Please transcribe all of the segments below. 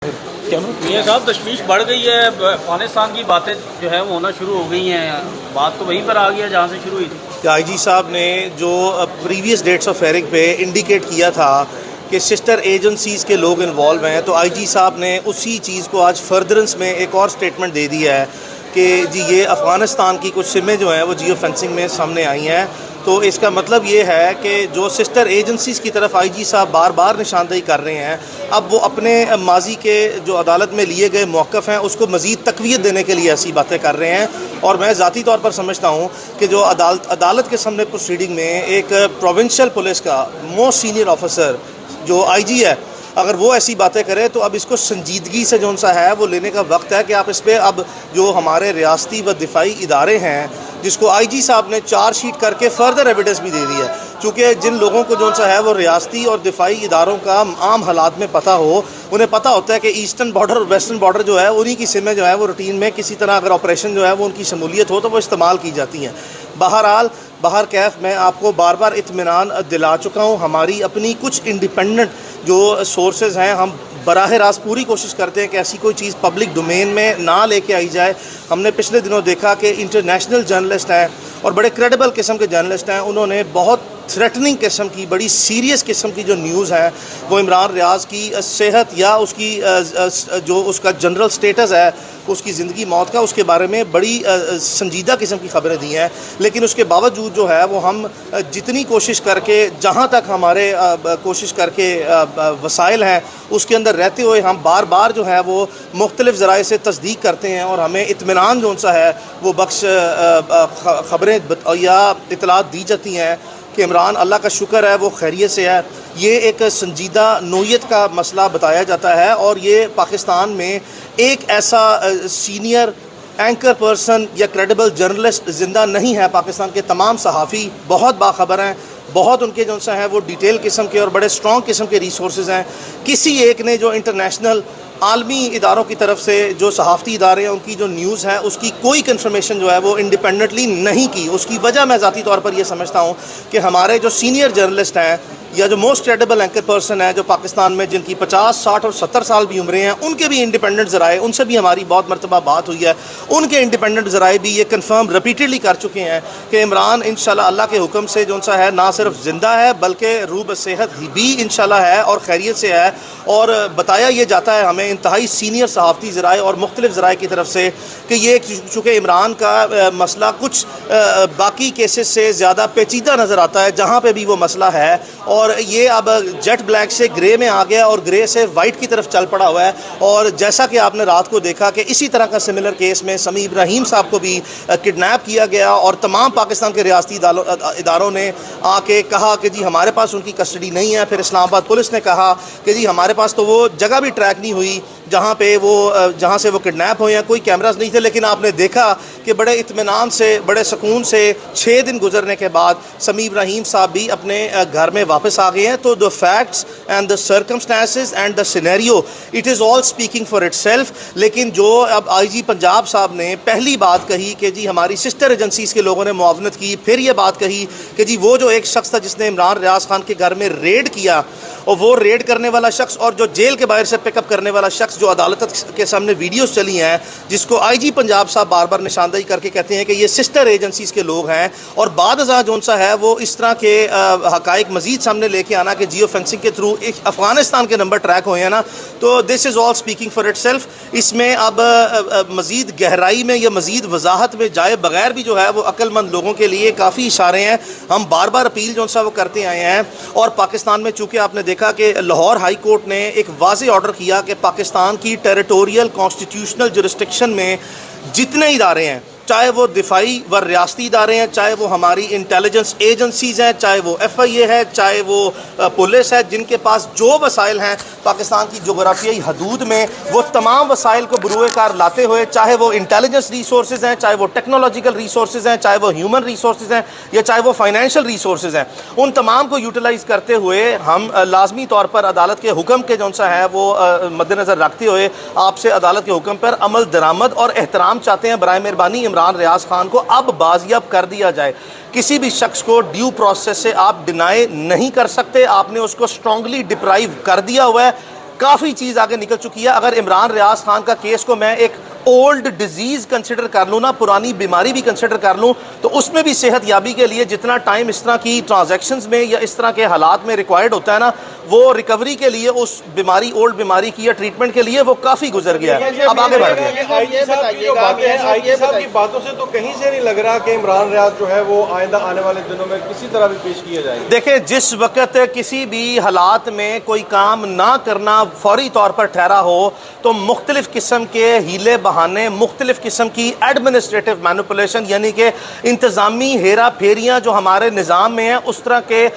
میاں صاحب تشویش بڑھ گئی ہے، افغانستان کی باتیں جو ہے وہ ہونا شروع ہو گئی ہیں، بات تو وہیں پر آ گئی ہے جہاں سے شروع ہوئی تھی۔ آئی جی صاحب نے جو پریویس ڈیٹس آف ہیئرنگ پہ انڈیکیٹ کیا تھا کہ سسٹر ایجنسیز کے لوگ انوالو ہیں، تو آئی جی صاحب نے اسی چیز کو آج فردرنس میں ایک اور سٹیٹمنٹ دے دی ہے کہ جی یہ افغانستان کی کچھ سمیں جو ہیں وہ جیو فینسنگ میں سامنے آئی ہیں۔ تو اس کا مطلب یہ ہے کہ جو سسٹر ایجنسیز کی طرف آئی جی صاحب بار بار نشاندہی کر رہے ہیں، اب وہ اپنے ماضی کے جو عدالت میں لیے گئے موقف ہیں اس کو مزید تقویت دینے کے لیے ایسی باتیں کر رہے ہیں۔ اور میں ذاتی طور پر سمجھتا ہوں کہ جو عدالت کے سامنے پروسیڈنگ میں ایک پروونشل پولیس کا موسٹ سینئر آفیسر جو آئی جی ہے، اگر وہ ایسی باتیں کرے تو اب اس کو سنجیدگی سے جو سا ہے وہ لینے کا وقت ہے کہ آپ اس پہ اب جو ہمارے ریاستی و دفاعی ادارے ہیں جس کو آئی جی صاحب نے چارج شیٹ کر کے فردر ایویڈنس بھی دے دی ہے، چونکہ جن لوگوں کو جو سا ہے وہ ریاستی اور دفاعی اداروں کا عام حالات میں پتہ ہو، انہیں پتہ ہوتا ہے کہ ایسٹرن بارڈر اور ویسٹرن بارڈر جو ہے انہی کی سمیں جو ہے وہ روٹین میں کسی طرح اگر آپریشن جو ہے وہ ان کی شمولیت ہو تو وہ استعمال کی جاتی ہیں۔ بہر کیف میں آپ کو بار بار اطمینان دلا چکا ہوں، ہماری اپنی کچھ انڈیپینڈنٹ جو سورسز ہیں، ہم براہ راست پوری کوشش کرتے ہیں کہ ایسی کوئی چیز پبلک ڈومین میں نہ لے کے آئی جائے۔ ہم نے پچھلے دنوں دیکھا کہ انٹرنیشنل جرنلسٹ ہیں اور بڑے کریڈیبل قسم کے جرنلسٹ ہیں، انہوں نے بہت تھریٹننگ قسم کی، بڑی سیریس قسم کی جو نیوز ہے وہ عمران ریاض کی صحت یا اس کی جو اس کا جنرل سٹیٹس ہے، اس کی زندگی موت کا، اس کے بارے میں بڑی سنجیدہ قسم کی خبریں دی ہیں۔ لیکن اس کے باوجود جو ہے وہ ہم جتنی کوشش کر کے، جہاں تک ہمارے کوشش کر کے وسائل ہیں اس کے اندر رہتے ہوئے ہم بار بار جو ہے وہ مختلف ذرائع سے تصدیق کرتے ہیں اور ہمیں اطمینان جو سا ہے وہ بخش خبریں یا اطلاعات دی جاتی ہیں کہ عمران اللہ کا شکر ہے وہ خیریت سے ہے۔ یہ ایک سنجیدہ نوعیت کا مسئلہ بتایا جاتا ہے اور یہ پاکستان میں ایک ایسا سینئر اینکر پرسن یا کریڈیبل جرنلسٹ زندہ نہیں ہے۔ پاکستان کے تمام صحافی بہت باخبر ہیں، بہت ان کے جو سا ہیں وہ ڈیٹیل قسم کے اور بڑے سٹرونگ قسم کے ریسورسز ہیں۔ کسی ایک نے جو انٹرنیشنل عالمی اداروں کی طرف سے جو صحافتی ادارے ہیں ان کی جو نیوز ہے اس کی کوئی کنفرمیشن جو ہے وہ انڈیپینڈنٹلی نہیں کی۔ اس کی وجہ میں ذاتی طور پر یہ سمجھتا ہوں کہ ہمارے جو سینئر جرنلسٹ ہیں یا جو موسٹ کریڈیبل اینکر پرسن ہیں جو پاکستان میں جن کی 50، 60 اور 70 سال بھی عمریں ہیں، ان کے بھی انڈیپینڈنٹ ذرائع، ان سے بھی ہماری بہت مرتبہ بات ہوئی ہے، ان کے انڈیپینڈنٹ ذرائع بھی یہ کنفرم ریپیٹڈلی کر چکے ہیں کہ عمران انشاءاللہ اللہ کے حکم سے جو سا ہے نہ صرف زندہ ہے بلکہ روح صحت بھی انشاءاللہ ہے اور خیریت سے ہے۔ اور بتایا یہ جاتا ہے ہمیں انتہائی سینئر صحافتی ذرائع اور مختلف ذرائع کی طرف سے کہ یہ چونکہ عمران کا مسئلہ کچھ باقی کیسز سے زیادہ پیچیدہ نظر آتا ہے، جہاں پہ بھی وہ مسئلہ ہے، اور یہ اب جیٹ بلیک سے گرے میں آ گیا اور گرے سے وائٹ کی طرف چل پڑا ہوا ہے۔ اور جیسا کہ آپ نے رات کو دیکھا کہ اسی طرح کا سملر کیس میں سمیع ابراہیم صاحب کو بھی کڈنیپ کیا گیا اور تمام پاکستان کے ریاستی اداروں نے آ کے کہا کہ جی ہمارے پاس ان کی کسٹڈی نہیں ہے۔ پھر اسلام آباد پولیس نے کہا کہ جی ہمارے پاس تو وہ جگہ بھی ٹریک نہیں ہوئی جہاں سے وہ کڈنیپ ہوئے ہیں، کوئی کیمراز نہیں تھے۔ لیکن آپ نے دیکھا کہ بڑے اطمینان سے، بڑے سکون سے 6 دن گزرنے کے بعد سمیع ابراہیم صاحب بھی اپنے گھر میں واپس آ گئے ہیں۔ تو the facts and the circumstances and the scenario it is all speaking for itself۔ لیکن جو اب آئی جی پنجاب صاحب نے پہلی بات کہی کہ جی ہماری سسٹر ایجنسیز کے لوگوں نے معاونت کی، پھر یہ بات کہی کہ جی وہ جو ایک شخص تھا جس نے عمران ریاض خان کے گھر میں ریڈ کیا، اور وہ ریڈ کرنے والا شخص اور جو جیل کے باہر سے پک اپ کرنے والا شخص جو عدالت کے سامنے ویڈیوز چلی ہیں جس کو آئی جی پنجاب صاحب بار بار نشاندہی کر کے کہتے ہیں کہ یہ سسٹر ایجنسیز کے لوگ ہیں، اور بعد ازاں جو سا ہے وہ اس طرح کے حقائق مزید سامنے لے کے آنا کہ جیو فینسنگ کے تھرو ایک افغانستان کے نمبر ٹریک ہوئے ہیں نا، تو دس از آل اسپیکنگ فار اٹ سیلف۔ اس میں اب مزید گہرائی میں یا مزید وضاحت میں جائے بغیر بھی جو ہے وہ عقل مند لوگوں کے لیے کافی اشارے ہیں۔ ہم بار بار اپیل جو سا وہ کرتے آئے ہیں، اور پاکستان میں چونکہ آپ نے دیکھا کہ لاہور ہائی کورٹ نے ایک واضح آرڈر کیا کہ پاکستان کی ٹیریٹوریل کانسٹیٹیوشنل جورسڈکشن میں جتنے ادارے ہیں، چاہے وہ دفاعی و ریاستی ادارے ہیں، چاہے وہ ہماری انٹیلیجنس ایجنسیز ہیں، چاہے وہ ایف آئی اے ہے، چاہے وہ پولیس ہے، جن کے پاس جو وسائل ہیں پاکستان کی جغرافیائی حدود میں، وہ تمام وسائل کو بروئے کار لاتے ہوئے، چاہے وہ انٹیلیجنس ریسورسز ہیں، چاہے وہ ٹیکنالوجیکل ریسورسز ہیں، چاہے وہ ہیومن ریسورسز ہیں، یا چاہے وہ فائنینشیل ریسورسز ہیں، ان تمام کو یوٹیلائز کرتے ہوئے ہم لازمی طور پر عدالت کے حکم کے جو سا ہے وہ مد نظر رکھتے ہوئے آپ سے عدالت کے حکم پر عمل درآمد اور احترام چاہتے ہیں۔ برائے مہربانی عمران ریاض خان کو اب بازیاب کر دیا جائے۔ کسی بھی شخص کو ڈیو پروسیس سے آپ ڈینائی نہیں کر سکتے، آپ نے اس کو اسٹرانگلی ڈپرائیو کر دیا ہوا ہے۔ کافی چیز آگے نکل چکی ہے. اگر عمران ریاض خان کا کیس کو میں ایک اولڈ ڈیزیز کنسیڈر کر لوں نا, پرانی بیماری بھی کنسیڈر کر لوں, تو اس میں بھی صحت یابی کے لیے جتنا ٹائم اس طرح کی ٹرانزیکشنز میں یا اس طرح کے حالات میں ریکوائرڈ ہوتا ہے نا, وہ ریکوری کے لیے اس بیماری, اولڈ بیماری کی یا ٹریٹمنٹ کے لیے وہ کافی گزر گیا ہے. اب آگے بڑھ گیا. آئی جی صاحب کی باتوں سے تو کہیں سے نہیں لگ رہا کہ عمران ریاض جو ہے وہ آئندہ آنے والے دنوں میں کسی طرح بھی پیش کیا جائے گا. دیکھیں, جس وقت کسی بھی حالات میں کوئی کام نہ کرنا فوری طور پر ٹھہرا ہو تو مختلف قسم کے ہیلے بہانے, مختلف قسم کی ایڈمنسٹریٹو مینوپولیشن یعنی کہ انتظامی ہیرا پھیریاں جو ہمارے نظام میں ہیں, اس طرح کے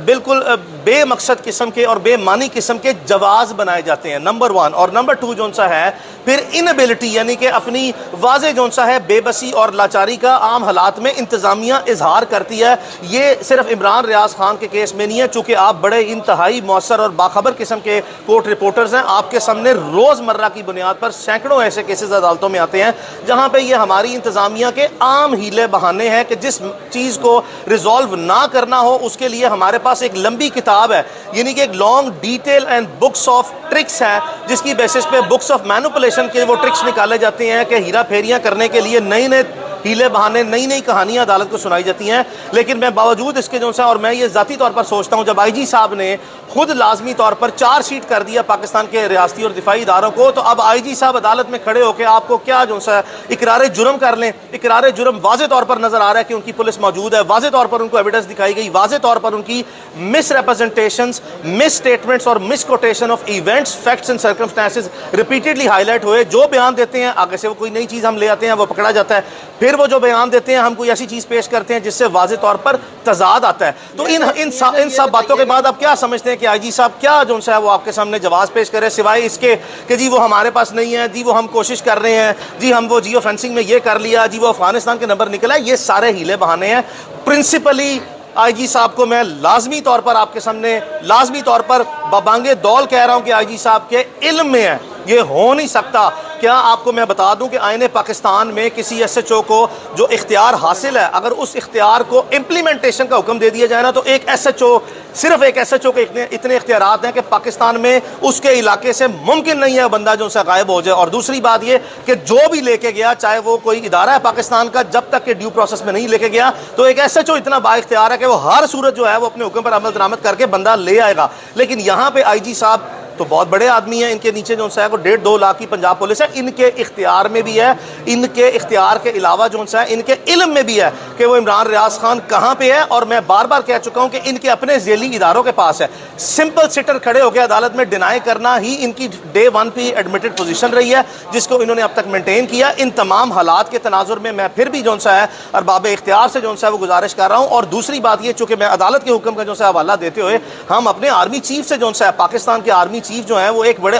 بالکل بے مقصد قسم کے اور بے معنی قسم کے جواز بنائے جاتے ہیں, نمبر 1. اور نمبر 2 جون سا ہے پھر انیبلٹی یعنی کہ اپنی واضح جون سا ہے بے بسی اور لاچاری کا عام حالات میں انتظامیہ اظہار کرتی ہے. یہ صرف عمران ریاض خان کے کیس میں نہیں ہے, چونکہ آپ بڑے انتہائی مؤثر اور باخبر قسم کے کورٹ رپورٹرز ہیں. آپ کے سامنے روزمرہ کی بنیاد پر سینکڑوں ایسے کیسز عدالتوں میں آتے ہیں جہاں پہ یہ ہماری انتظامیہ کے عام ہیلے بہانے ہیں کہ جس چیز کو ریزالو نہ کرنا ہو اس کے لیے ہمارے پاس ایک لمبی کتاب ہے, یعنی کہ ایک long detail and box of tricks ہے, جس کی بیسس پہ بکس آف مینوپولیشن کے وہ ٹرکس نکالے جاتے ہیں کہ ہیرا پھیریاں کرنے کے لیے نئی نئے ہیلے بہانے, نئی نئی کہانیاں عدالت کو سنائی جاتی ہیں. لیکن میں باوجود اس کے جو سا, اور میں یہ ذاتی طور پر سوچتا ہوں, جب آئی جی صاحب نے خود لازمی طور پر چارج شیٹ کر دیا پاکستان کے ریاستی اور دفاعی اداروں کو, تو اب آئی جی صاحب عدالت میں کھڑے ہو کے آپ کو کیا جو سا اقرار جرم کر لیں. اقرار جرم واضح طور پر نظر آ رہا ہے کہ ان کی پولیس موجود ہے, واضح طور پر ان کو ایویڈنس دکھائی گئی, واضح طور پر ان کی مس ریپرزنٹیشنز, مس اسٹیٹمنٹس اور misquotation of events, facts and circumstances repeatedly highlight ہوئے. جو بیان دیتے ہیں آگے سے وہ کوئی نئی چیز ہم لے آتے ہیں, وہ پکڑا جاتا ہے. پھر وہ جو بیان دیتے ہیں ہم کوئی ایسی چیز پیش کرتے ہیں جس سے واضح طور پر تضاد آتا ہے. تو ان سب باتوں کے بعد آپ کیا سمجھتے ہیں کہ آئی جی صاحب کیا جو ہے وہ آپ کے سامنے جواز پیش کرے, سوائے اس کے کہ جی وہ ہمارے پاس نہیں ہے, جی وہ ہم کوشش کر رہے ہیں, جی ہم وہ جیو فینسنگ میں یہ کر لیا, جی وہ افغانستان کے نمبر نکلا. یہ سارے ہیلے بہانے ہیں. پرنسپلی آئی جی صاحب کو میں لازمی طور پر آپ کے سامنے لازمی طور پر ببانگے دول کہہ رہا ہوں کہ آئی جی صاحب کے علم میں ہے, یہ ہو نہیں سکتا. کیا آپ کو میں بتا دوں کہ آئین پاکستان میں کسی ایس ایچ او کو جو اختیار حاصل ہے, اگر اس اختیار کو امپلیمنٹیشن کا حکم دے دیا جائے نا, تو ایک ایس ایچ او, صرف ایک ایس ایچ او کے اتنے اختیارات ہیں کہ پاکستان میں اس کے علاقے سے ممکن نہیں ہے بندہ جو سے غائب ہو جائے. اور دوسری بات یہ کہ جو بھی لے کے گیا, چاہے وہ کوئی ادارہ ہے پاکستان کا, جب تک کہ ڈیو پروسیس میں نہیں لے کے گیا, تو ایک ایس ایچ او اتنا با اختیار ہے کہ وہ ہر صورت جو ہے وہ اپنے حکم پر عمل درآمد کر کے بندہ لے آئے گا. لیکن یہاں پہ آئی جی صاحب تو بہت بڑے آدمی ہیں, ان کے نیچے جو ہے وہ 1.5-2 لاکھ کی پنجاب پولیس ہے. ان کے اختیار میں بھی ہے, ان کے اختیار کے علاوہ جو ہے ان کے علم میں بھی ہے کہ وہ عمران ریاض خان کہاں پہ ہے. اور میں بار بار کہہ چکا ہوں کہ ان کے اپنے ذیلی اداروں کے پاس ہے. سمپل سٹر کھڑے ہو کے عدالت میں ڈینائی کرنا ہی ان کی ڈے 1 پہ ایڈمٹڈ پوزیشن رہی ہے, جس کو انہوں نے اب تک مینٹین کیا. ان تمام حالات کے تناظر میں میں پھر بھی جو ہے ارباب اختیار سے جو ہے وہ گزارش کر رہا ہوں. اور دوسری بات یہ, چونکہ میں عدالت کے حکم کا جو ہے حوالہ دیتے ہوئے ہم اپنے آرمی چیف سے جو ہے پاکستان کے آرمی چیف جو ہیں وہ ایک بڑے